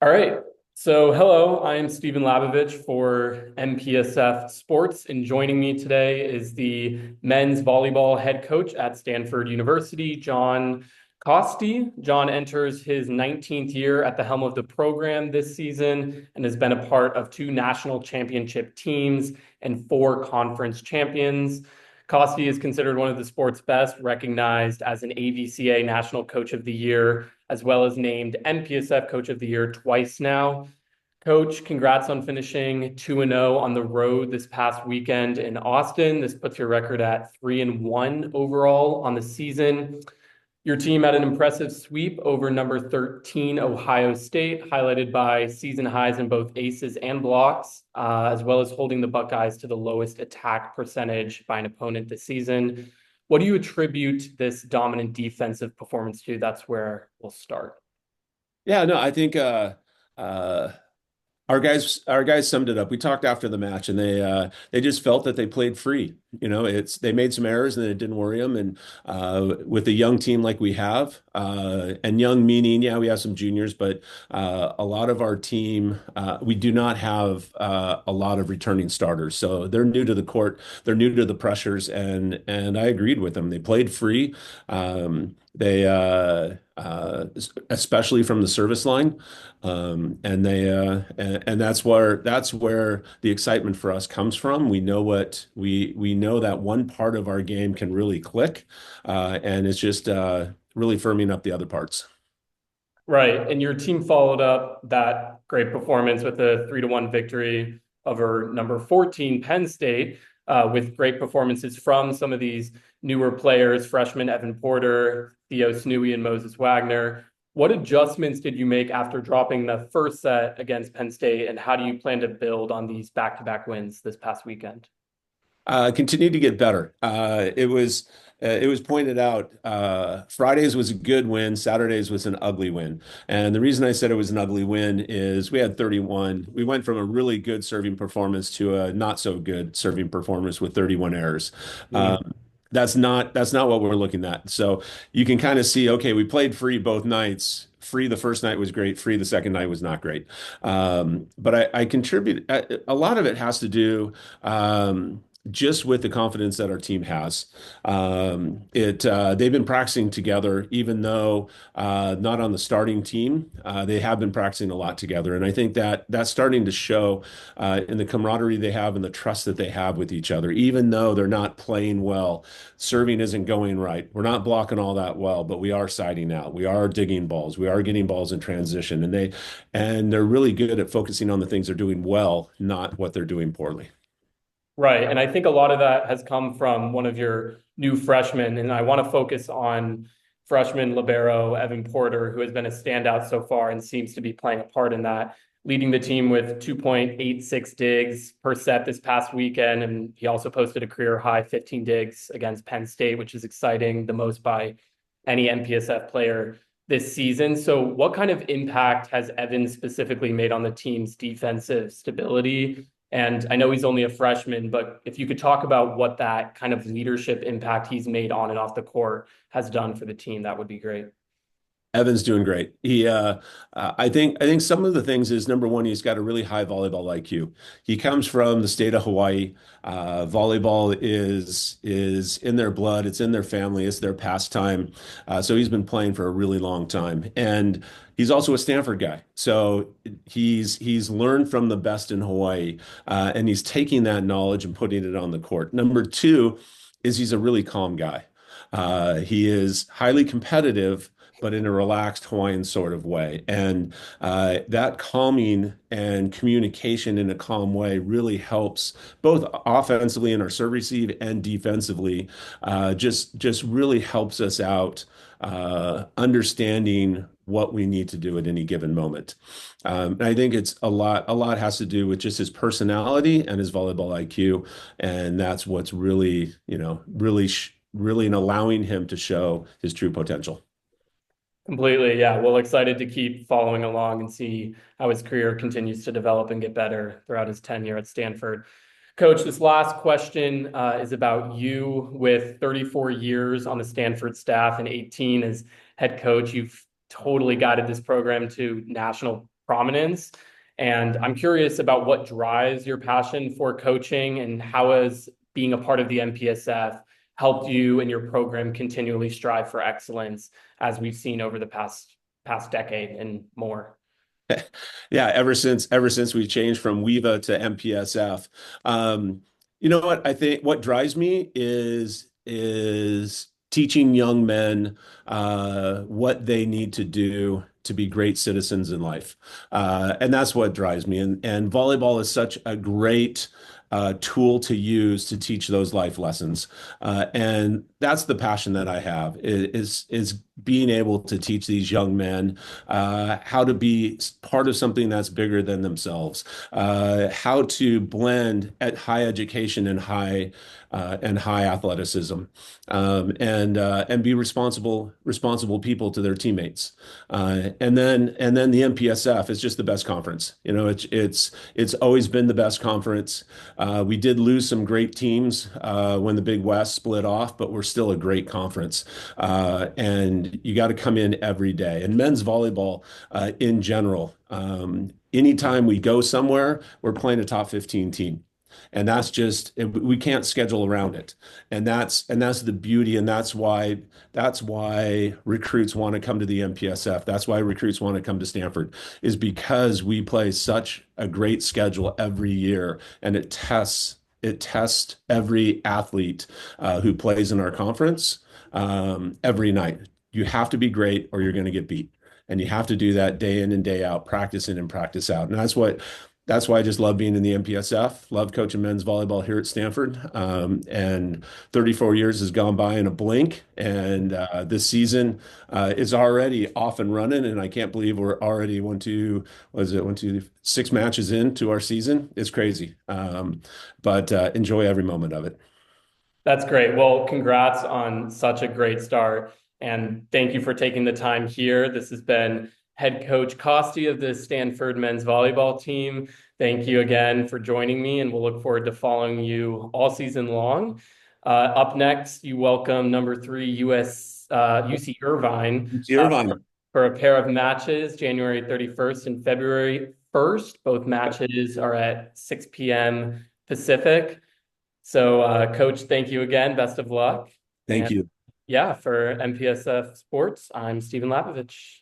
All right. So, hello, I am Stephen Labovitch for MPSF Sports, and joining me today is the men's volleyball head coach at Stanford University, John Kosty. John enters his 19th year at the helm of the program this season and has been a part of two national championship teams and four conference champions. Kosty is considered one of the sport's best, recognized as an AVCA National Coach of the Year, as well as named MPSF Coach of the Year twice now. Coach, congrats on finishing 2-0 on the road this past weekend in Austin. This puts your record at 3-1 overall on the season. Your team had an impressive sweep over number 13 Ohio State, highlighted by season highs in both aces and blocks, as well as holding the Buckeyes to the lowest attack percentage by an opponent this season. What do you attribute this dominant defensive performance to? That's where we'll start. Yeah, no, I think uh our guys summed it up. We talked after the match and they just felt that they played free. They made some errors and it didn't worry them. And with a young team like we have, and young meaning, yeah, we have some juniors, but a lot of our team, we do not have a lot of returning starters. So they're new to the court, they're new to the pressures, and I agreed with them. They played free. They especially from the service line. And that's where the excitement for us comes from. We know we know that one part of our game can really click, and it's just really firming up the other parts. Right. And your team followed up that great performance with a 3-1 victory over number 14 Penn State, with great performances from some of these newer players, freshman Evan Porter, Theo Snooey, and Moses Wagner. What adjustments did you make after dropping the first set against Penn State, and how do you plan to build on these back-to-back wins this past weekend? Continued to get better. It was pointed out, Fridays was a good win, Saturdays was an ugly win. And the reason I said it was an ugly win is we had 31. We went from a really good serving performance to a not so good serving performance with 31 errors. Mm. That's not what we're looking at. So you can kind of see, okay, we played free both nights. Free the first night was great. Free the second night was not great. But I contribute. A lot of it has to do. Just with the confidence that our team has. They've been practicing together, even though not on the starting team. They have been practicing a lot together, and I think that that's starting to show in the camaraderie they have and the trust that they have with each other. Even though they're not playing well, serving isn't going right. We're not blocking all that well, but we are siding out. We are digging balls. We are getting balls in transition, and they're really good at focusing on the things they're doing well, not what they're doing poorly. Right. And I think a lot of that has come from one of your new freshmen. And I want to focus on freshman libero Evan Porter, who has been a standout so far and seems to be playing a part in that, leading the team with 2.86 digs per set this past weekend. And he also posted a career high 15 digs against Penn State, which is exciting, the most by any MPSF player this season. So what kind of impact has Evan specifically made on the team's defensive stability? And I know he's only a freshman, but if you could talk about what that kind of leadership impact he's made on and off the court has done for the team, that would be great. Evan's doing great. I think some of the things is number one, he's got a really high volleyball IQ. He comes from the state of Hawaii. Volleyball is in their blood. It's in their family. It's their pastime. So he's been playing for a really long time, and he's also a Stanford guy. So he's learned from the best in Hawaii, and he's taking that knowledge and putting it on the court. Number two is he's a really calm guy. He is highly competitive, but in a relaxed Hawaiian sort of way. And that calming and communication in a calm way really helps both offensively in our serve receive and defensively. Just really helps us out understanding what we need to do at any given moment. And I think it's a lot has to do with just his personality and his volleyball IQ. And that's what's really, really allowing him to show his true potential. Completely. Yeah. Well, excited to keep following along and see how his career continues to develop and get better throughout his tenure at Stanford. Coach, this last question is about you. With 34 years on the Stanford staff and 18 as head coach, you've totally guided this program to national prominence. And I'm curious about what drives your passion for coaching and how has being a part of the MPSF helped you and your program continually strive for excellence as we've seen over the past decade and more. Yeah, ever since we changed from WEVA to MPSF, you know what I think what drives me is teaching young men what they need to do to be great citizens in life, and that's what drives me. And volleyball is such a great tool to use to teach those life lessons, and that's the passion that I have is being able to teach these young men how to be part of something that's bigger than themselves, how to blend at high education and high athleticism, and be responsible people to their teammates. And then the MPSF is just the best conference. You know, it's always been the best conference. We did lose some great teams when the Big West split off, but we're still a great conference. And you got to come in every day. And men's volleyball in general, anytime we go somewhere, we're playing a top 15 team. And that's just we can't schedule around it. And that's the beauty, and that's why recruits want to come to the MPSF. That's why recruits want to come to Stanford, is because we play such a great schedule every year, and it tests every athlete who plays in our conference every night. You have to be great or you're going to get beat. And you have to do that day in and day out, practice in and practice out. And that's why I just love being in the MPSF, love coaching men's volleyball here at Stanford. And 34 years has gone by in a blink. And this season is already off and running. And I can't believe we're already one, two, 6 matches into our season. It's crazy. But enjoy every moment of it. That's great. Well, congrats on such a great start. And thank you for taking the time here. This has been head coach Kosty of the Stanford men's volleyball team. Thank you again for joining me, and we'll look forward to following you all season long. Up next, you welcome number 3 UC Irvine Irvine. for a pair of matches, January 31st and February 1st. Both matches are at 6 p.m. Pacific. So, Coach, thank you again. Best of luck. Thank And you. yeah, for MPSF Sports, I'm Stephen Labovitch.